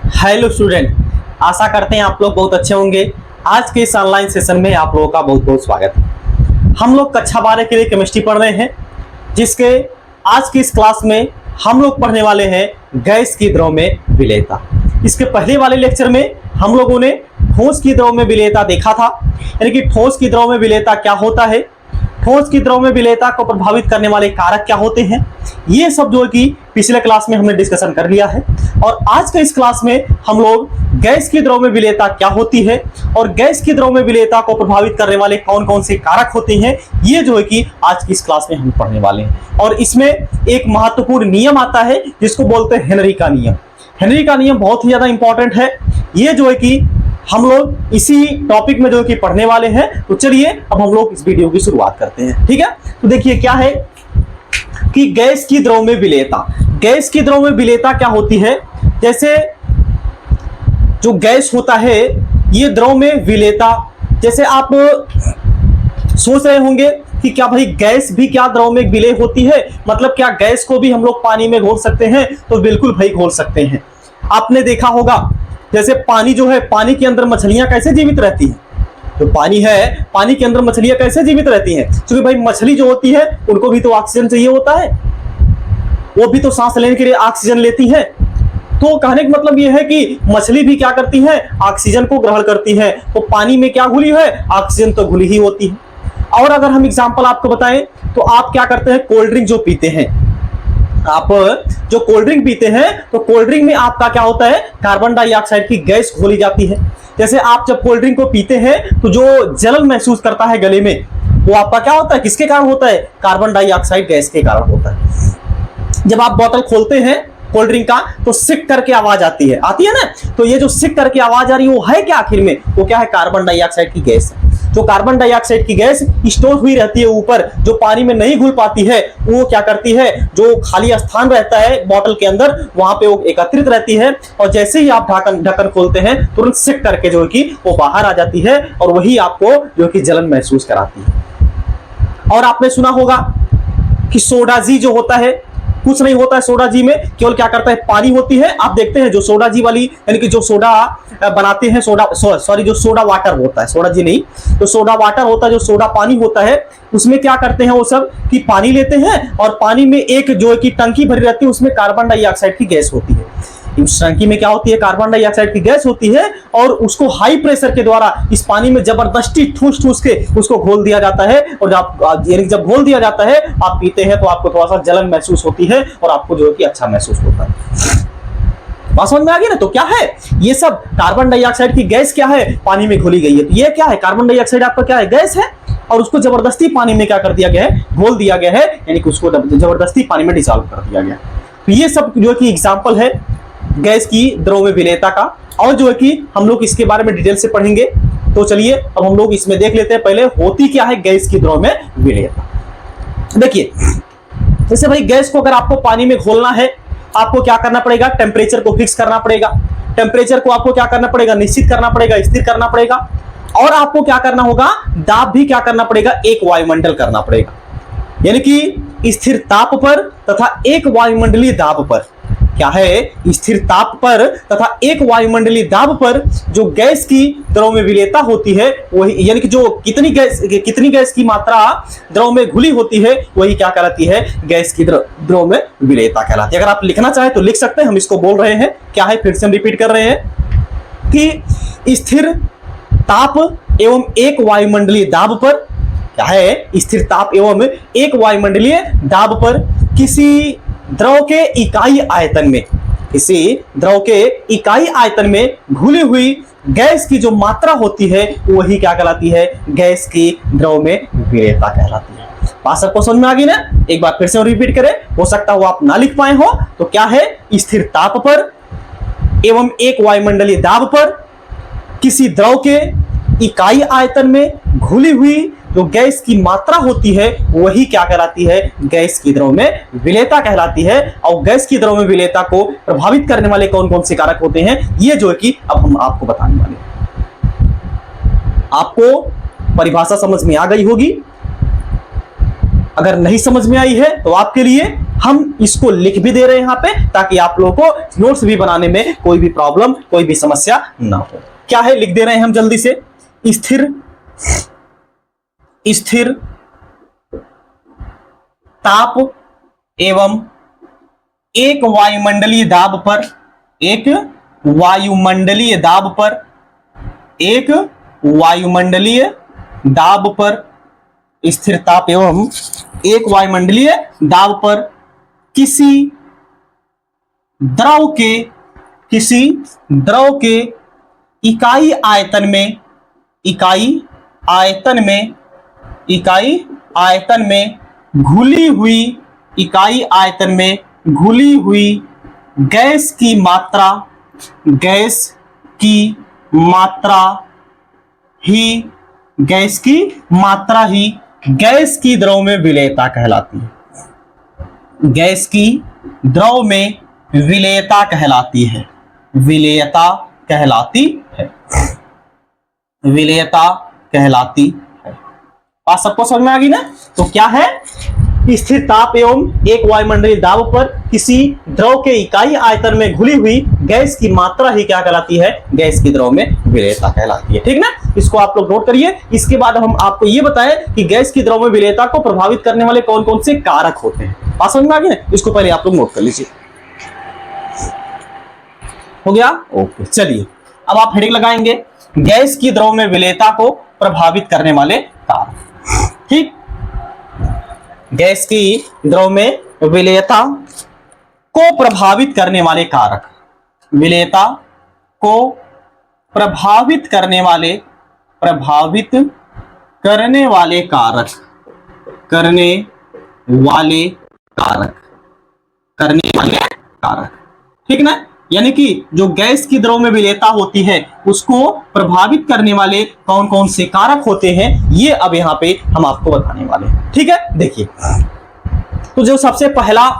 Hello student, आशा करते हैं आप लोग बहुत अच्छे होंगे। आज के इस ऑनलाइन सेशन में आप लोगों का बहुत बहुत स्वागत है। हम लोग कक्षा 12 के लिए केमिस्ट्री पढ़ रहे हैं, जिसके आज की इस क्लास में हम लोग पढ़ने वाले हैं गैस की द्रव में विलेयता। इसके पहले वाले लेक्चर में हम लोगों ने ठोस की द्रव में विलेयता देखा था, यानी कि ठोस की द्रव में विलेयता क्या होता है, ठोस की द्रव में विलेयता को प्रभावित करने वाले कारक क्या होते हैं, ये सब जो है कि पिछले क्लास में हमने डिस्कशन कर लिया है। और आज के इस क्लास में हम लोग गैस की द्रव में विलेयता क्या होती है और गैस की द्रव में विलेयता को प्रभावित करने वाले कौन कौन से कारक होते हैं, ये जो है कि आज की इस क्लास में हम पढ़ने वाले हैं। और इसमें एक महत्वपूर्ण नियम आता है जिसको बोलते हैं हेनरी का नियम। हेनरी का नियम बहुत ही ज्यादा इंपॉर्टेंट है। ये जो है कि हम लोग इसी टॉपिक में जो कि पढ़ने वाले हैं। तो चलिए अब हम लोग इस वीडियो की शुरुआत करते हैं। ठीक है, तो देखिए क्या है कि गैस की द्रव में विलेयता। गैस की द्रव में विलेयता क्या होती है, जैसे जो गैस होता है ये द्रव में विलेयता, जैसे आप सोच रहे होंगे कि क्या भाई गैस भी क्या द्रव में विलेय होती है, मतलब क्या गैस को भी हम लोग पानी में घोल सकते हैं? तो बिल्कुल भाई घोल सकते हैं। आपने देखा होगा जैसे पानी जो है, पानी के अंदर मछलियां कैसे जीवित रहती हैं? जो पानी है, पानी के अंदर मछलियां कैसे जीवित रहती हैं? क्योंकि भाई मछली जो होती है उनको भी तो ऑक्सीजन चाहिए होता है, वो भी तो सांस लेने के लिए ऑक्सीजन लेती है। तो कहने का मतलब ये है कि मछली भी क्या करती है, ऑक्सीजन को ग्रहण करती है। तो पानी में क्या घुली है, ऑक्सीजन तो घुली ही होती है। और अगर हम एग्जांपल आपको बताएं तो आप क्या करते हैं, कोल्ड ड्रिंक जो पीते हैं, आप जो कोल्ड ड्रिंक पीते हैं तो कोल्ड ड्रिंक में आपका क्या होता है, कार्बन डाइऑक्साइड की गैस घोली जाती है। जैसे आप जब कोल्ड ड्रिंक को पीते हैं तो जो जलन महसूस करता है गले में, वो आपका क्या होता है, किसके कारण होता है, कार्बन डाइऑक्साइड गैस के कारण होता है। जब आप बोतल खोलते हैं कोल्ड ड्रिंक का तो सिक करके आवाज आती है ना, तो ये जो सिक करके आवाज आ रही है वो है क्या, आखिर में वो क्या है, कार्बन डाइऑक्साइड की गैस है। जो कार्बन डाइऑक्साइड की गैस स्टोर हुई रहती है ऊपर, जो पानी में नहीं घुल पाती है, वो क्या करती है, जो खाली स्थान रहता है बोतल के अंदर वहां पे वो एकत्रित रहती है। और जैसे ही आप ढक्कन खोलते हैं तुरंत सिक करके जो है कि वो बाहर आ जाती है और वही आपको जो कि जलन महसूस कराती है। और आपने सुना होगा कि सोडा जी जो होता है, कुछ नहीं होता है सोडा जी में, केवल क्या करता है, पानी होती है। आप देखते हैं जो सोडा जी वाली, यानी कि जो सोडा बनाते हैं, जो सोडा वाटर होता है, सोडा जी नहीं, तो सोडा वाटर होता है, जो सोडा पानी होता है, उसमें क्या करते हैं वो सब कि पानी लेते हैं और पानी में एक जो है कि टंकी भरी रहती है, उसमें कार्बन डाइऑक्साइड की गैस होती है। इस टंकी में क्या होती है, कार्बन डाइऑक्साइड की गैस होती है और उसको हाई प्रेशर के द्वारा इस पानी में जबरदस्ती ठूस के उसको घोल दिया जाता है। और जब घोल दिया जाता है आप पीते हैं तो आपको थोड़ा सा जलन महसूस होती है और आपको जो है कि अच्छा महसूस होता है। बात समझ में आ गई ना? तो क्या है ये सब, कार्बन डाइऑक्साइड की गैस क्या है, पानी में घोली गई है। तो ये क्या है, कार्बन डाइऑक्साइड आपका क्या है, गैस है, और उसको जबरदस्ती पानी में क्या कर दिया गया है, घोल दिया गया है, यानी कि उसको जबरदस्ती पानी में डिसॉल्व कर दिया गया। तो ये सब जो कि एग्जाम्पल है गैस की द्रव में विलेयता का, और जो है कि हम लोग इसके बारे में डिटेल से पढ़ेंगे। तो चलिए अब हम लोग इसमें देख लेते हैं पहले होती क्या है गैस की द्रव में विलेयता। देखिए जैसे भाई गैस को अगर आपको पानी में घोलना है, आपको क्या करना पड़ेगा, टेम्परेचर को फिक्स करना पड़ेगा। टेम्परेचर को आपको क्या करना पड़ेगा, निश्चित करना पड़ेगा, स्थिर करना पड़ेगा। और आपको क्या करना होगा, दाब भी क्या करना पड़ेगा, एक वायुमंडल करना पड़ेगा, यानी कि स्थिर ताप पर तथा एक वायुमंडलीय दाब पर, क्या है, स्थिर ताप पर तथा एक वायुमंडलीय दाब पर जो गैस की द्रव में विलेयता होती है वही, यानी कि जो कितनी गैस की मात्रा द्रव में घुली होती है वही क्या कहलाती है, गैस की द्रव में विलेयता कहलाती है। अगर आप लिखना चाहे तो लिख सकते हैं, हम इसको बोल रहे हैं क्या है, फिर से हम रिपीट कर रहे हैं कि स्थिर ताप एवं एक वायुमंडलीय दाब पर, क्या है, स्थिर ताप एवं एक वायुमंडलीय दाब पर किसी द्रव के इकाई आयतन में, किसी द्रव के इकाई आयतन में घुली हुई गैस की जो मात्रा होती है वही क्या कहलाती है, गैस की द्रव में विलेयता कहलाती है। बात सबको समझ में आ गई ना? एक बार फिर से रिपीट करें, हो सकता हो आप ना लिख पाए हो। तो क्या है, स्थिर ताप पर एवं एक वायुमंडलीय दाब पर किसी द्रव के इकाई आयतन में घुली हुई जो गैस की मात्रा होती है वही क्या कहलाती है, गैस की द्रव में विलेयता कहलाती है। और गैस की द्रव में विलेयता को प्रभावित करने वाले कौन कौन से कारक होते हैं, ये जो है कि अब हम आपको बताने वाले हैं। आपको परिभाषा समझ में आ गई होगी, अगर नहीं समझ में आई है तो आपके लिए हम इसको लिख भी दे रहे हैं यहाँ पे, ताकि आप लोगों को नोट्स भी बनाने में कोई भी प्रॉब्लम, कोई भी समस्या ना हो। क्या है लिख दे रहे हैं हम जल्दी से। स्थिर ताप एवं एक वायुमंडलीय दाब पर, एक वायुमंडलीय दाब पर, एक वायुमंडलीय दाब पर, स्थिर ताप एवं एक वायुमंडलीय दाब पर किसी द्रव के इकाई आयतन में घुली हुई गैस की मात्रा ही गैस की द्रव में विलेयता कहलाती है। गैस की द्रव में विलेयता कहलाती है। विलेयता कहलाती है। बात सबको समझ में आ गई ना। तो क्या है, स्थिर ताप एवं एक वायुमंडलीय दाब पर किसी द्रव के इकाई आयतन में घुली हुई गैस की मात्रा ही क्या कहलाती है, गैस की द्रव में विलेयता कहलाती है। ठीक ना, इसको आप लोग नोट करिए। इसके बाद हम आपको ये बताएं कि गैस की द्रव में विलेयता को प्रभावित करने वाले कौन कौन से कारक होते हैं। बात समझ में आ गई ना, इसको पहले आप लोग नोट कर लीजिए। हो गया, ओके। चलिए अब आप हेडिंग लगाएंगे, गैस की द्रव में विलेयता को प्रभावित करने वाले कारक। ठीक, गैस की द्रव में विलेयता को प्रभावित करने वाले कारक, विलेयता को प्रभावित करने वाले कारक। ठीक ना, यानी कि जो गैस की द्रव में विलेयता होती है उसको प्रभावित करने वाले कौन कौन से कारक होते हैं, ये अब यहाँ पे हम आपको बताने वाले हैं। ठीक है, देखिए तो जो सबसे पहला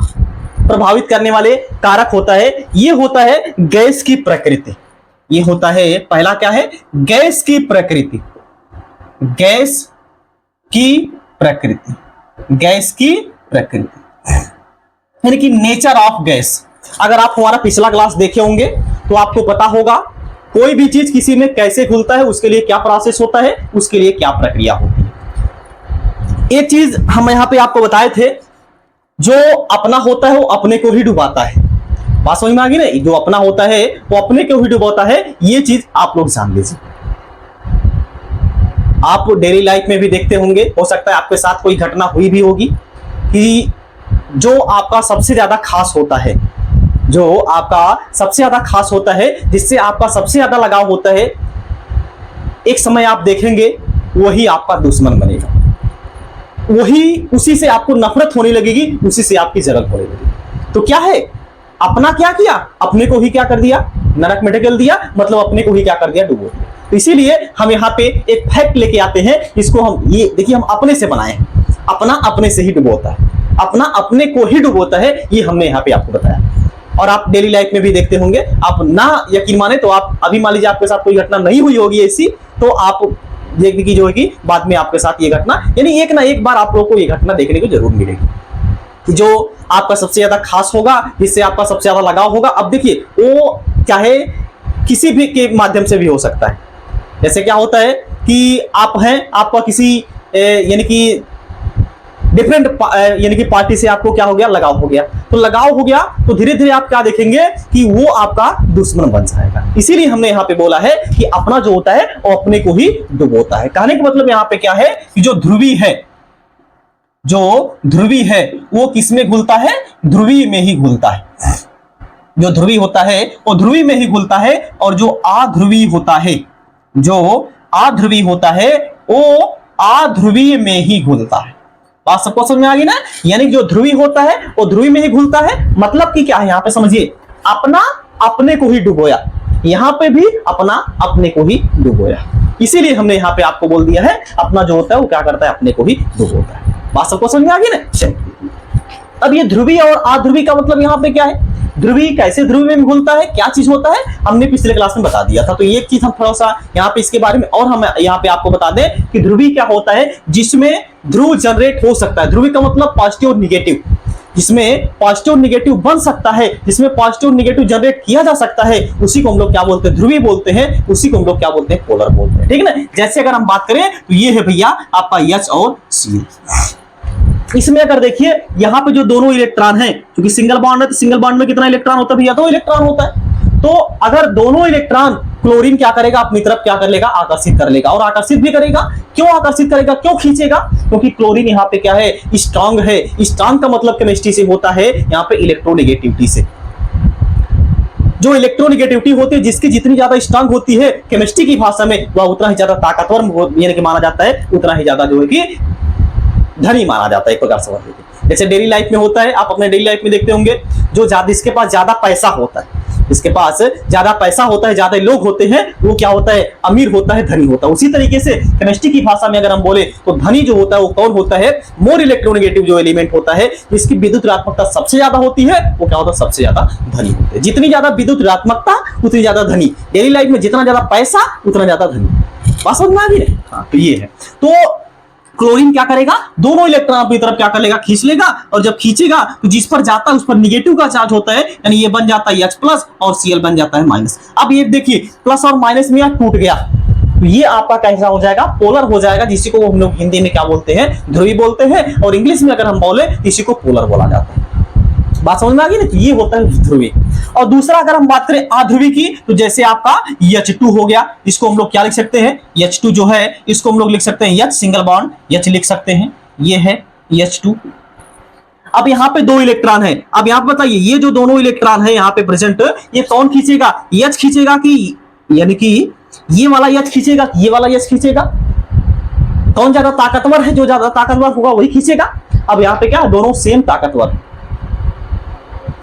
प्रभावित करने वाले कारक होता है, ये होता है गैस की प्रकृति। ये होता है, पहला क्या है, गैस की प्रकृति। गैस की प्रकृति यानी कि नेचर ऑफ गैस। अगर आप हमारा पिछला क्लास देखे होंगे तो आपको पता होगा कोई भी चीज किसी में कैसे खुलता है, उसके लिए क्या प्रोसेस होता है, उसके लिए क्या प्रक्रिया होती है। एक चीज हम यहां पे आपको बताए थे, जो अपना होता है वो अपने को ही डुबाता है। बात समझ में आ गई ना, जो अपना होता है वो अपने को ही डुबाता है, ये चीज आप लोग जान लीजिए। आप डेली लाइफ में भी देखते होंगे, हो सकता है आपके साथ कोई घटना हुई भी होगी कि जो आपका सबसे ज्यादा खास होता है, जिससे आपका सबसे ज्यादा लगाव होता है, एक समय आप देखेंगे वही आपका दुश्मन बनेगा, उसी से आपको नफरत होने लगेगी, उसी से आपकी जलन होने लगेगी। तो क्या है, अपना क्या किया, अपने को ही क्या कर दिया, नरक में ढकेल दिया, मतलब अपने को ही क्या कर दिया, डुबो दिया। तो इसीलिए हम यहाँ पे एक फैक्ट लेके आते हैं, इसको हम ये देखिए, हम अपने से बनाए हैं। अपना अपने से ही डुबोता है, अपना अपने को ही डुबोता है, ये हमने यहाँ पे आपको बताया। और आप डेली लाइफ में भी देखते होंगे, आप ना यकीन माने तो आप अभी मान लीजिए आपके साथ कोई घटना नहीं हुई होगी ऐसी, तो आप देखने की जो होगी बाद में आपके साथ ये घटना, यानी एक ना एक बार आप लोगों को ये घटना देखने को जरूर मिलेगी, जो आपका सबसे ज्यादा खास होगा, जिससे आपका सबसे ज्यादा लगाव होगा। अब देखिए, वो चाहे किसी भी के माध्यम से भी हो सकता है। जैसे क्या होता है कि आप हैं, आपका किसी यानी कि डिफरेंट यानी कि पार्टी से आपको क्या हो गया, लगाव हो गया। तो लगाव हो गया तो धीरे धीरे आप क्या देखेंगे कि वो आपका दुश्मन बन जाएगा। इसीलिए हमने यहाँ पे बोला है कि अपना जो होता है वो अपने को ही डुबोता है। कहने का मतलब यहाँ पे क्या है कि जो ध्रुवी है वो किसमें घुलता है, ध्रुवी में ही घुलता है। जो ध्रुवी होता है वो ध्रुवी में ही घुलता है, और जो अध्रुवी होता है वो अध्रुवी में ही घुलता है। बात सबको समझ में आ गई ना, यानी जो ध्रुवी होता है वो ध्रुवी में ही घुलता है। मतलब कि क्या है, यहाँ पे समझिए, अपना अपने को ही डुबोया, यहाँ पे भी अपना अपने को ही डुबोया। इसीलिए हमने यहाँ पे आपको बोल दिया है, अपना जो होता है वो क्या करता है, अपने को ही डुबोता है। बात सबको समझ में आ गई ना। चलिए, अब ये ध्रुवी और अध्रुवी का मतलब यहाँ पे क्या है, ध्रुवी कैसे ध्रुवी में घुलता है, क्या चीज होता है, हमने पिछले क्लास में बता दिया था। तो ये चीज हम थोड़ा सा यहाँ पे इसके बारे में और हम यहाँ पे आपको बता दें कि ध्रुवी क्या होता है, जिसमें ध्रुव जनरेट हो सकता है। ध्रुवी का मतलब पॉजिटिव और निगेटिव, जिसमें पॉजिटिव नेगेटिव बन सकता है, जिसमें पॉजिटिव नेगेटिव जनरेट किया जा सकता है, उसी को हम लोग क्या बोलते हैं, ध्रुवी बोलते हैं, उसी को हम लोग क्या बोलते हैं, पोलर बोलते हैं। ठीक है ना। जैसे अगर हम बात करें तो ये है भैया आपका H और Cl। इसमें अगर देखिए यहां पे जो दोनों इलेक्ट्रॉन हैं, क्योंकि सिंगल बॉन्ड है तो सिंगल बॉन्ड में कितना इलेक्ट्रॉन होता है भैया, 2 इलेक्ट्रॉन होता है। तो अगर दोनों इलेक्ट्रॉन, क्लोरीन क्या करेगा, अपनी तरफ क्या कर लेगा, आकर्षित कर लेगा, और आकर्षित भी करेगा। क्यों आकर्षित करेगा, क्यों खींचेगा, क्योंकि क्लोरीन यहाँ पे क्या है, स्ट्रांग है। स्ट्रांग का मतलब केमिस्ट्री से होता है यहाँ पे इलेक्ट्रोनेगेटिविटी से। जो इलेक्ट्रोनेगेटिविटी होती है, जिसकी जितनी ज्यादा स्ट्रांग होती है केमिस्ट्री की भाषा में, वह उतना ही ज्यादा ताकतवर यानी कि माना जाता है, उतना ही ज्यादा जो है कि धनी माना जाता है, एक प्रकार से। जैसे डेली लाइफ में होता है, आप अपने डेली लाइफ में देखते होंगे, जो जिसके पास ज्यादा पैसा होता है, जिसके पास ज्यादा पैसा होता है, ज्यादा लोग होते हैं, वो क्या होता है, अमीर होता है, धनी होता है। उसी तरीके से केमिस्ट्री की भाषा में अगर हम बोले तो धनी जो होता है वो कौन होता है, मोर इलेक्ट्रोनेगेटिव जो एलिमेंट होता है, जिसकी विद्युत ऋणात्मकता सबसे ज्यादा होती है, वो क्या होता है, सबसे ज्यादा धनी होते हैं। जितनी ज्यादा विद्युत ऋणात्मकता उतनी ज्यादा धनी। डेली लाइफ में जितना ज्यादा पैसा उतना ज्यादा धनी। बात समझ में आ गई? हाँ, तो ये है। तो क्लोरीन क्या करेगा, दोनों इलेक्ट्रॉन अपनी तरफ क्या कर लेगा, खींच लेगा, और जब खींचेगा तो जिस पर जाता है उस पर निगेटिव का चार्ज होता है, यानी ये बन जाता है H प्लस और Cl बन जाता है माइनस। अब ये देखिए प्लस और माइनस में यहाँ टूट गया, तो ये आपका कैसा हो जाएगा, पोलर हो जाएगा, जिसी को हम लोग हिंदी में क्या बोलते हैं, ध्रुवी बोलते हैं, और इंग्लिश में अगर हम बोले इसी को पोलर बोला जाता है। बात समझ में आ गई ना। ये होता है ध्रुवी। और दूसरा अगर हम बात करें अध्रुवी की, तो जैसे आपका H2 हो गया, इसको हम लोग क्या लिख सकते हैं, H2 जो है इसको हम लोग लिख सकते हैं H सिंगल बॉन्ड H लिख सकते हैं, ये है H2। अब यहाँ पे 2 इलेक्ट्रॉन है। अब यहाँ पे बताइए ये जो दोनों इलेक्ट्रॉन है यहाँ पे प्रेजेंट, ये कौन खींचेगा, H खींचेगा कि, यानी कि ये वाला H खींचेगा, ये वाला H खींचेगा? कौन ज्यादा ताकतवर है, जो ज्यादा ताकतवर होगा वही खींचेगा। अब यहाँ पे क्या, दोनों सेम ताकतवर,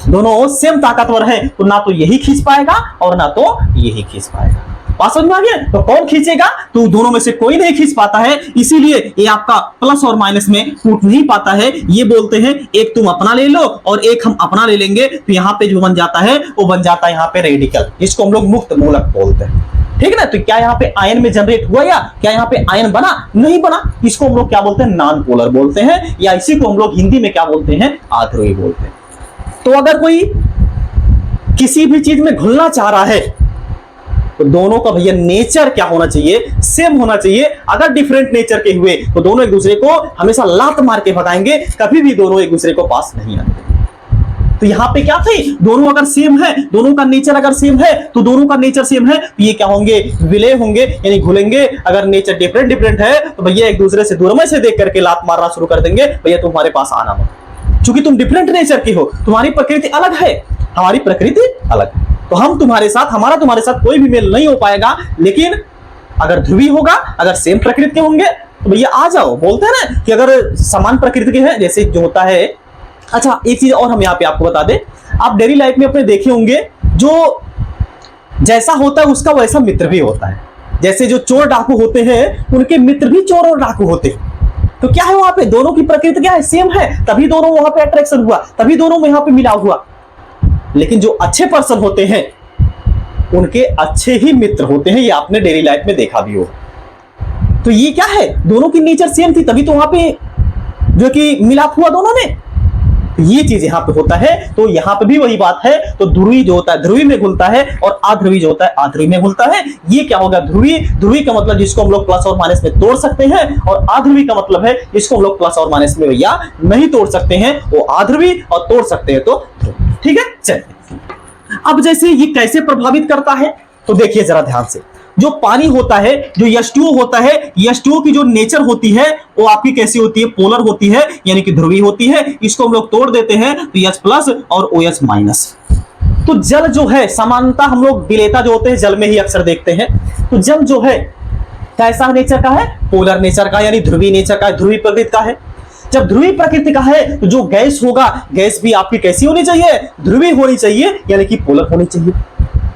दोनों सेम ताकतवर है, तो ना तो यही खींच पाएगा और ना तो यही खींच पाएगा। बात समझ में आ गया? तो कौन खींचेगा, तो दोनों में से कोई नहीं खींच पाता है, इसीलिए ये आपका प्लस और माइनस में टूट नहीं पाता है। ये बोलते हैं एक तुम अपना ले लो और एक हम अपना ले लेंगे, तो यहाँ पे जो बन जाता है वो बन जाता है यहाँ पे रेडिकल, जिसको हम लोग मुक्त मूलक बोलते हैं। ठीक है ना। तो क्या यहाँ पे आयन में जनरेट हुआ, या क्या यहाँ पे आयन बना, नहीं बना। इसको हम लोग क्या बोलते हैं, नॉन पोलर बोलते हैं, या इसी को हम लोग हिंदी में क्या बोलते हैं, अध्रुवी बोलते हैं। तो अगर कोई किसी भी चीज में घुलना चाह रहा है तो दोनों का भैया नेचर क्या होना चाहिए, सेम होना चाहिए। अगर डिफरेंट नेचर के हुए तो दोनों एक दूसरे को हमेशा लात मार के भगाएंगे, कभी भी दोनों एक दूसरे को पास नहीं आएंगे। तो यहाँ पे क्या थे, दोनों अगर सेम है, दोनों का नेचर अगर सेम है, तो दोनों का नेचर सेम है, तो ये क्या होंगे, विलय होंगे, यानी घुलेंगे। अगर नेचर डिफरेंट है तो भैया एक दूसरे से दूरमय से देख करके लात मारना शुरू कर देंगे, भैया तुम्हारे पास आना मत, क्योंकि तुम डिफरेंट नेचर की हो, तुम्हारी प्रकृति अलग है, हमारी प्रकृति अलग है, तो हम तुम्हारे साथ, हमारा तुम्हारे साथ कोई भी मेल नहीं हो पाएगा। लेकिन अगर ध्रुवी होगा, अगर सेम प्रकृति के होंगे तो भैया आ जाओ। बोलते हैं ना कि अगर समान प्रकृति के हैं, जैसे जो होता है। अच्छा एक चीज और हम यहाँ पे आपको बता दें, आप डेली लाइफ में अपने देखे होंगे, जो जैसा होता है उसका वैसा मित्र भी होता है। जैसे जो चोर डाकू होते हैं उनके मित्र भी चोर और डाकू होते हैं। तो क्या है वहां पे, दोनों की प्रकृति क्या है, सेम है, तभी दोनों वहां पे अट्रैक्शन हुआ, तभी दोनों में यहाँ पे मिलाव हुआ। लेकिन जो अच्छे पर्सन होते हैं उनके अच्छे ही मित्र होते हैं, ये आपने डेली लाइफ में देखा भी हो। तो ये क्या है, दोनों की नेचर सेम थी, तभी तो वहां पे जो कि मिलाप हुआ दोनों में। ये चीज यहाँ पे होता है। तो यहाँ पे भी वही बात है। तो ध्रुवी जो होता है ध्रुवी में घुलता है, और अध्रुवी जो होता है अध्रुवी में घुलता है। ये क्या होगा, ध्रुवी। ध्रुवी का मतलब जिसको हम लोग प्लस और माइनस में तोड़ सकते हैं, और अध्रुवी का मतलब है जिसको हम लोग प्लस और माइनस में या नहीं तोड़ सकते हैं, वो अध्रुवी, और तोड़ सकते हैं तो ध्रुवी। ठीक है, चलिए अब जैसे ये कैसे प्रभावित करता है तो देखिए जरा ध्यान से। जो पानी होता है, जो H2O होता है, H2O की जो नेचर होती है वो आपकी कैसी होती है, पोलर होती है, यानी कि ध्रुवी होती है। इसको हम लोग तोड़ देते हैं तो H प्लस और OH माइनस। तो जल जो है समानता हम लोग विलेयता जो होते हैं जल में ही अक्सर देखते हैं। तो जल जो है कैसा नेचर का है, पोलर नेचर का, यानी ध्रुवी नेचर का, ध्रुवी प्रकृति का है। जब ध्रुवी प्रकृति का है तो जो गैस होगा, गैस भी आपकी कैसी होनी चाहिए, ध्रुवी होनी चाहिए, यानी कि पोलर होनी चाहिए।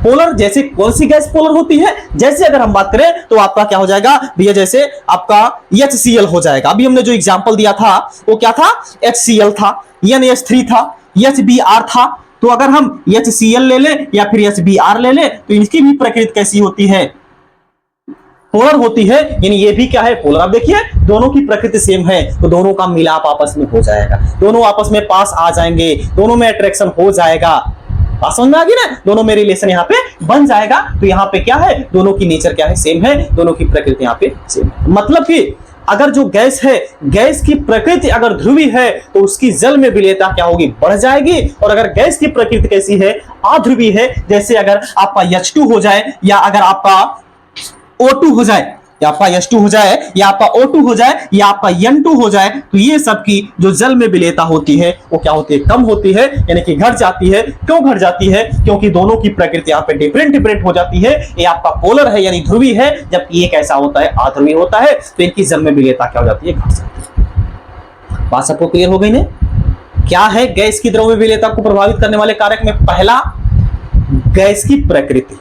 पोलर जैसे कौन सी गैस पोलर होती है, जैसे अगर हम बात करें तो आपका क्या हो जाएगा भैया, जैसे आपका HCl हो जाएगा। अभी हमने जो एग्जांपल दिया था वो क्या था, HCl था, NH3 था, HBr था। तो अगर हम HCl ले लें या फिर HBr ले लें तो इनकी भी प्रकृति कैसी होती है, पोलर होती है, यानी ये भी क्या है, पोलर। अब देखिए दोनों की प्रकृति सेम है तो दोनों का मिलाप आपस में हो जाएगा, दोनों आपस में पास आ जाएंगे, दोनों में अट्रैक्शन हो जाएगा। बात समझ में आ गई ना, दोनों में रिलेशन यहाँ पे बन जाएगा। तो यहाँ पे क्या है, दोनों की नेचर क्या है, सेम है, दोनों की प्रकृति यहाँ पे सेम है। मतलब कि अगर जो गैस है, गैस की प्रकृति अगर ध्रुवीय है तो उसकी जल में विलेयता क्या होगी, बढ़ जाएगी। और अगर गैस की प्रकृति कैसी है, अध्रुवीय है, जैसे अगर आपका H2 हो जाए या अगर आपका O2 हो जाए, या आपका H2 हो जाए या आपका O2 हो जाए या आपका N2 हो जाए, तो ये सब की जो जल में विलेयता होती है वो क्या होती है, कम होती है, यानी कि घट जाती है। क्यों घट जाती है, क्योंकि दोनों की प्रकृति यहाँ पे डिफरेंट हो जाती है। ये आपका पोलर है यानी ध्रुवीय है, जबकि ये कैसा होता है, अध्रुवीय होता है। तो इनकी जल में विलेयता क्या हो जाती है, घट जाती है। बात सबको क्लियर हो गई ना। क्या है गैस की द्रव में विलेयता को प्रभावित करने वाले कारक में पहला, गैस की प्रकृति।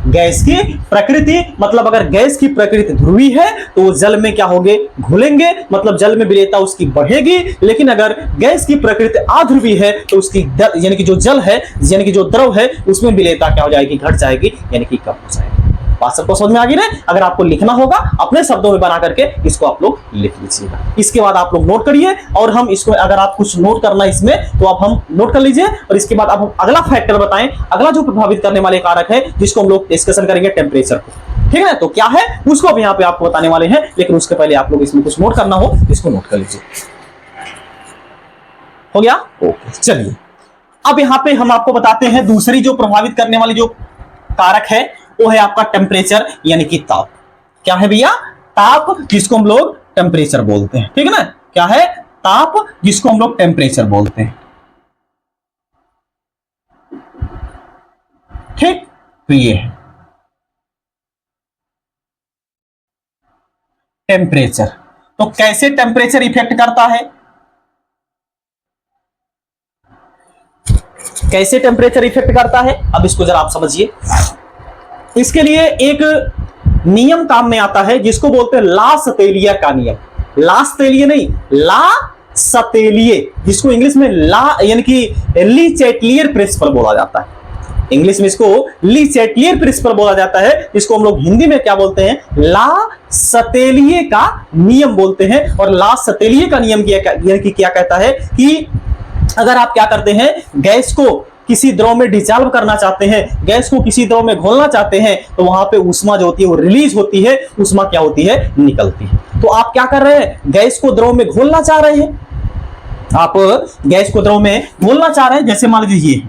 गैस की प्रकृति मतलब अगर गैस की प्रकृति ध्रुवीय है तो वो जल में क्या होंगे, घुलेंगे, मतलब जल में विलेयता उसकी बढ़ेगी। लेकिन अगर गैस की प्रकृति अध्रुवीय है तो उसकी यानी कि जो जल है, यानी कि जो द्रव है, उसमें विलेयता क्या हो जाएगी, घट जाएगी, यानी कि कम हो जाएगी। बात सबको समझ में आ गई ना। अगर आपको लिखना होगा अपने शब्दों में बना करके इसको आप लोग लिख लीजिएगा। इसके बाद आप लोग नोट करिए, और हम इसको अगर आप कुछ नोट करना इसमें तो आप हम नोट कर लीजिए। और इसके बाद अब हम अगला फैक्टर बताएं, अगला जो प्रभावित करने वाले कारक है जिसको हम लोग डिस्कशन करेंगे, टेम्परेचर को। ठीक है, तो क्या है उसको अब यहाँ पे आपको बताने वाले हैं, लेकिन उसके पहले आप लोग इसमें कुछ नोट करना हो इसको नोट कर लीजिए। हो गया, ओके। चलिए अब यहाँ पे हम आपको बताते हैं दूसरी जो प्रभावित करने वाली जो कारक है वो है आपका टेम्परेचर, यानी कि ताप। क्या है भैया, ताप, जिसको हम लोग टेम्परेचर बोलते हैं। ठीक है ना, क्या है, ताप, जिसको हम लोग टेम्परेचर बोलते हैं। ठीक, तो ये है टेम्परेचर। तो कैसे टेम्परेचर इफेक्ट करता है, कैसे टेम्परेचर इफेक्ट करता है, अब इसको जरा आप समझिए। इसके लिए एक नियम काम में आता है जिसको बोलते हैं ला सतेलिया का नियम। ला सतेलिया नहीं, ला सतेलिए, जिसको इंग्लिश में ला यानी कि ली चैटलियर प्रिंसिपल बोला जाता है। इंग्लिश में इसको ली चैटलियर प्रिंसिपल बोला जाता है, जिसको हम लोग हिंदी में क्या बोलते हैं, ला सतेलिए का नियम बोलते हैं। और ला सतेलिए का नियम यानी कि क्या कहता है कि अगर आप क्या करते हैं, गैस को किसी द्रव में डिसॉल्व करना चाहते हैं, गैस को किसी द्रव में घोलना चाहते हैं, तो वहां पे ऊष्मा जो होती है वो रिलीज होती है, ऊष्मा क्या होती है, निकलती है। तो आप क्या कर रहे हैं, गैस को द्रव में घोलना चाह रहे हैं, आप गैस को द्रव में घोलना चाह रहे हैं। जैसे मान लीजिए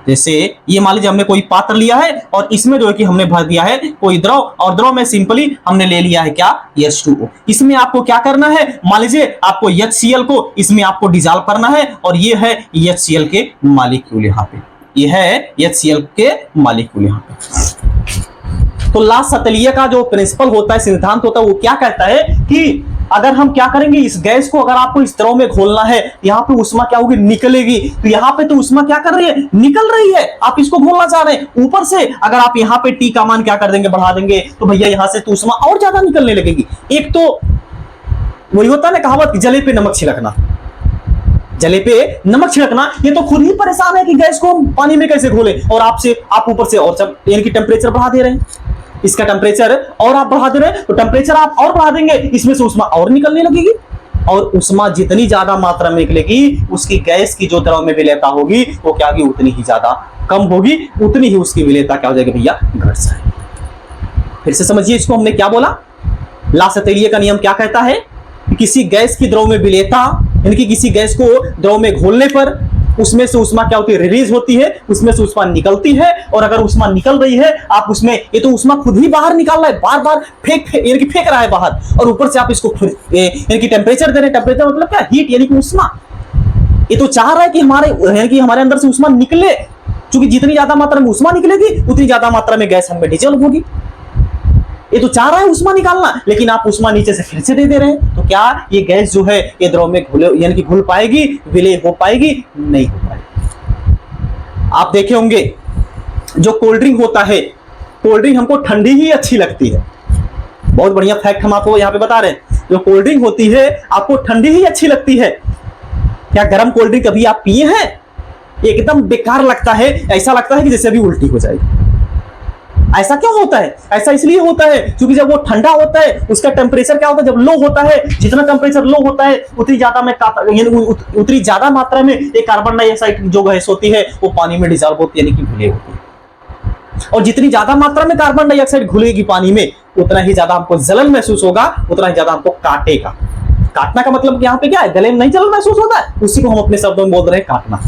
जैसे ये मान लीजिए हमने कोई पात्र लिया है और इसमें जो है कि हमने भर दिया है कोई द्रव, और द्रव में सिंपली हमने ले लिया है क्या, H2O। इसमें आपको क्या करना है, मान लीजिए आपको HCl को इसमें आपको डिसॉल्व करना है, और ये है HCl के मॉलिक्यूल, यहाँ पे ये है HCl के मॉलिक्यूल यहाँ पे। तो ला सतलिया का जो प्रिंसिपल होता है, सिद्धांत होता है, वो क्या कहता है कि अगर हम क्या करेंगे, इस गैस को अगर आपको इस द्रव में घोलना है, यहाँ पे ऊष्मा क्या होगी, निकलेगी। तो यहाँ पे तो ऊष्मा क्या कर रही है, निकल रही है, आप इसको घोलना चाह रहे हैं। ऊपर से अगर आप यहाँ पे T का मान क्या कर देंगे, बढ़ा देंगे, तो भैया यहाँ से तो ऊष्मा और ज्यादा निकलने लगेगी। एक तो वही होता है ना कहावत, जले पे नमक छिड़कना, जले पे नमक छिड़कना। ये तो खुद ही परेशान है कि गैस को हम पानी में कैसे घोले, और आप ऊपर से और यानी कि टेम्परेचर बढ़ा दे रहे हैं, इसका टेम्परेचर और आप बढ़ा दे रहे हैं, तो टेम्परेचर आप और बढ़ा देंगे, इसमें से ऊष्मा और निकलने लगेगी। और ऊष्मा जितनी ज्यादा मात्रा में निकलेगी, उसकी गैस की जो द्रव में विलेयता होगी वो क्या होगी, उतनी ही ज्यादा कम होगी, उतनी ही उसकी विलेयता क्या हो जाएगी भैया, घट जाएगी। फिर से समझिए इसको, हमने क्या बोला, ला सतेलिए का नियम क्या कहता है कि किसी गैस की द्रव में विलेयता, यानी कि किसी गैस को द्रव में घोलने पर उसमें से ऊष्मा क्या होती है, रिलीज होती है, उसमें से ऊष्मा निकलती है। और अगर ऊष्मा निकल रही है, आप उसमें, ये तो ऊष्मा खुद ही बाहर निकाल रहा है, बार बार यानी कि फेंक रहा है बाहर, और ऊपर से आप इसको यानी कि टेम्परेचर दे रहे हैं। टेम्परेचर मतलब क्या, हीट, यानी कि ऊष्मा। ये तो चाह रहा है कि हमारे अंदर से ऊष्मा निकले, क्योंकि जितनी ज्यादा मात्रा में ऊष्मा निकलेगी उतनी ज्यादा मात्रा में गैस हमें डिसॉल्व होगी। ये तो चाह रहा है ऊष्मा निकालना, लेकिन आप ऊष्मा नीचे से फिर से दे रहे हैं। तो क्या ये गैस जो है ये द्रव में यानी कि घुल पाएगी, विलय हो पाएगी, नहीं हो पाएगी। आप देखे होंगे जो कोल्ड ड्रिंक होता है, कोल्ड ड्रिंक हमको ठंडी ही अच्छी लगती है। बहुत बढ़िया फैक्ट हम आपको यहाँ पे बता रहे हैं, जो कोल्ड ड्रिंक होती है आपको ठंडी ही अच्छी लगती है। क्या गर्म कोल्ड ड्रिंक कभी आप पिए हैं? एकदम बेकार लगता है, ऐसा लगता है कि जैसे अभी उल्टी हो जाएगी। ऐसा क्यों होता है? ऐसा इसलिए होता है क्योंकि जब वो ठंडा होता है उसका टेम्परेचर क्या होता है, जब लो होता है, जितना टेम्परेचर लो होता है उतनी ज्यादा मात्रा में एक कार्बन डाइऑक्साइड जो गैस होती है वो पानी में डिसॉल्व होती है, यानी कि घुली होती है। और जितनी ज्यादा मात्रा में कार्बन डाइऑक्साइड घुलेगी पानी में उतना ही ज्यादा हमको जलन महसूस होगा, उतना ही ज्यादा हमको काटेगा। काटना का मतलब यहाँ पे क्या है, गले में नहीं जलन महसूस होता है, उसी को हम अपने शब्दों में बोल रहे हैं काटना।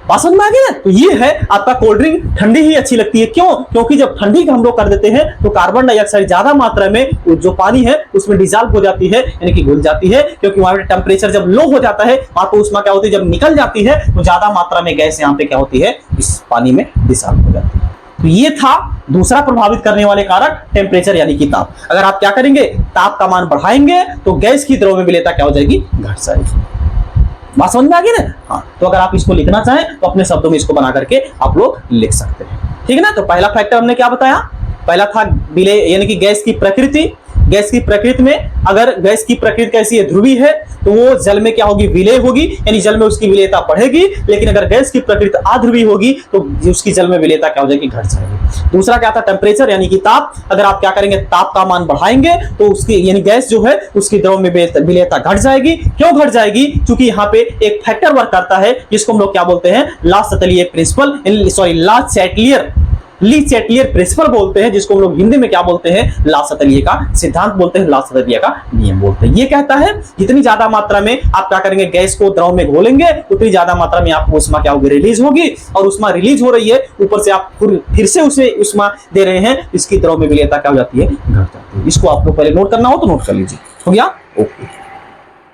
बात समझ में आ गई ना? तो ये है आपका कोल्ड ड्रिंक ठंडी ही अच्छी लगती है। क्यों? क्योंकि जब ठंडी हम लोग कर देते हैं तो कार्बन डाइऑक्साइड ज्यादा मात्रा में जो पानी है उसमें डिसॉल्व हो जाती है, यानी कि घुल जाती है। क्योंकि वहां पे टेम्परेचर जब लो हो जाता है वहां पे ऊष्मा क्या होती है, जब निकल जाती है तो ज्यादा मात्रा में गैस यहाँ पे क्या होती है, इस पानी में डिसॉल्व हो जाती है। तो ये था दूसरा प्रभावित करने वाले कारक, टेम्परेचर यानी कि ताप। अगर आप क्या करेंगे, ताप का मान बढ़ाएंगे तो गैस की द्रव्यमानता क्या हो जाएगी, घट जाएगी। बात समझ में आ गई ना? हाँ, तो अगर आप इसको लिखना चाहें तो अपने शब्दों में इसको बना करके आप लोग लिख सकते हैं। ठीक है ना? तो पहला फैक्टर हमने क्या बताया, पहला था विलेय यानी कि गैस की प्रकृति। गैस की प्रकृति में अगर गैस की प्रकृति कैसी है, ध्रुवीय है, तो वो जल में क्या होगी, विलेय होगी, यानी जल में उसकी विलेयता बढ़ेगी। लेकिन अगर गैस की प्रकृति अध्रुवीय होगी तो उसकी जल में विलेयता क्या हो जाएगी, घट जाएगी। दूसरा क्या था, टेम्परेचर यानी कि ताप। अगर आप क्या करेंगे, ताप का मान बढ़ाएंगे तो उसकी यानी गैस जो है उसकी द्रव में विलेयता घट जाएगी। क्यों घट जाएगी? क्योंकि यहाँ पे एक फैक्टर वर्क करता है जिसको हम लोग क्या बोलते हैं, Le Chatelier principle, Le Chatelier principle बोलते हैं, जिसको हम लोग हिंदी में क्या बोलते हैं, ला चैटलियर का सिद्धांत बोलते हैं, ला चैटलियर का नियम बोलते हैं। ये कहता है जितनी ज्यादा मात्रा में आप क्या करेंगे, गैस को द्रव में घोलेंगे उतनी ज्यादा मात्रा में आपको ऊष्मा क्या होगी, रिलीज होगी। और ऊष्मा रिलीज हो रही है, ऊपर से आप फिर से उसे ऊष्मा दे रहे हैं, इसकी द्रव में विलेयता क्या हो जाती है, घट जाती है। इसको आपको पहले नोट करना हो तो नोट कर लीजिए। हो गया? ओके।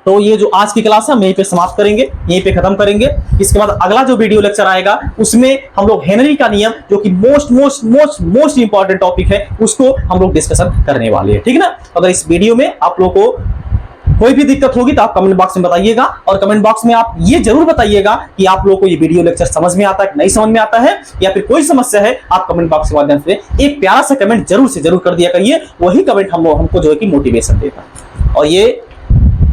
तो ये जो आज की क्लास है हम यहीं पे समाप्त करेंगे, यहीं पे खत्म करेंगे। इसके बाद अगला जो वीडियो लेक्चर आएगा उसमें हम लोग हेनरी का नियम, जो कि मोस्ट इंपॉर्टेंट टॉपिक है, उसको हम लोग डिस्कशन करने वाले हैं। ठीक है ना? अगर इस वीडियो में आप लोग को कोई भी दिक्कत होगी तो आप कमेंट बॉक्स में बताइएगा। और कमेंट बॉक्स में आप ये जरूर बताइएगा कि आप लोगों को ये वीडियो लेक्चर समझ में आता है कि नहीं समझ में आता है, या फिर कोई समस्या है आप कमेंट बॉक्स के माध्यम से एक प्यारा सा कमेंट जरूर से जरूर कर दिया करिए। वही कमेंट हमको जो है कि मोटिवेशन देता है। और ये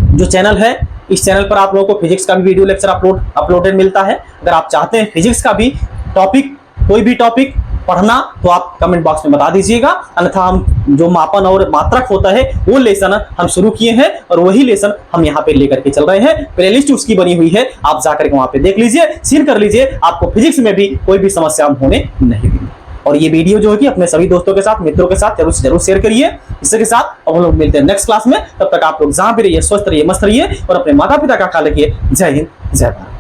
जो चैनल है, इस चैनल पर आप लोगों को फिजिक्स का भी वीडियो लेक्चर अपलोडेड मिलता है। अगर आप चाहते हैं फिजिक्स का भी टॉपिक, कोई भी टॉपिक पढ़ना, तो आप कमेंट बॉक्स में बता दीजिएगा। अन्यथा हम जो मापन और मात्रक होता है वो लेसन हम शुरू किए हैं और वही लेसन हम यहाँ पे लेकर के चल रहे हैं। प्लेलिस्ट उसकी बनी हुई है, आप जाकर के वहां पे देख लीजिए, सीन कर लीजिए। आपको फिजिक्स में भी कोई भी समस्या होने नहीं देंगे। और ये वीडियो जो है कि अपने सभी दोस्तों के साथ, मित्रों के साथ जरूर शेयर करिए। इसके साथ अब हम लोग मिलते हैं नेक्स्ट क्लास में। तब तक आप लोग जहां भी रहिए, स्वस्थ रहिए, मस्त रहिए और अपने माता पिता का ख्याल रखिए। जय हिंद, जय भारत।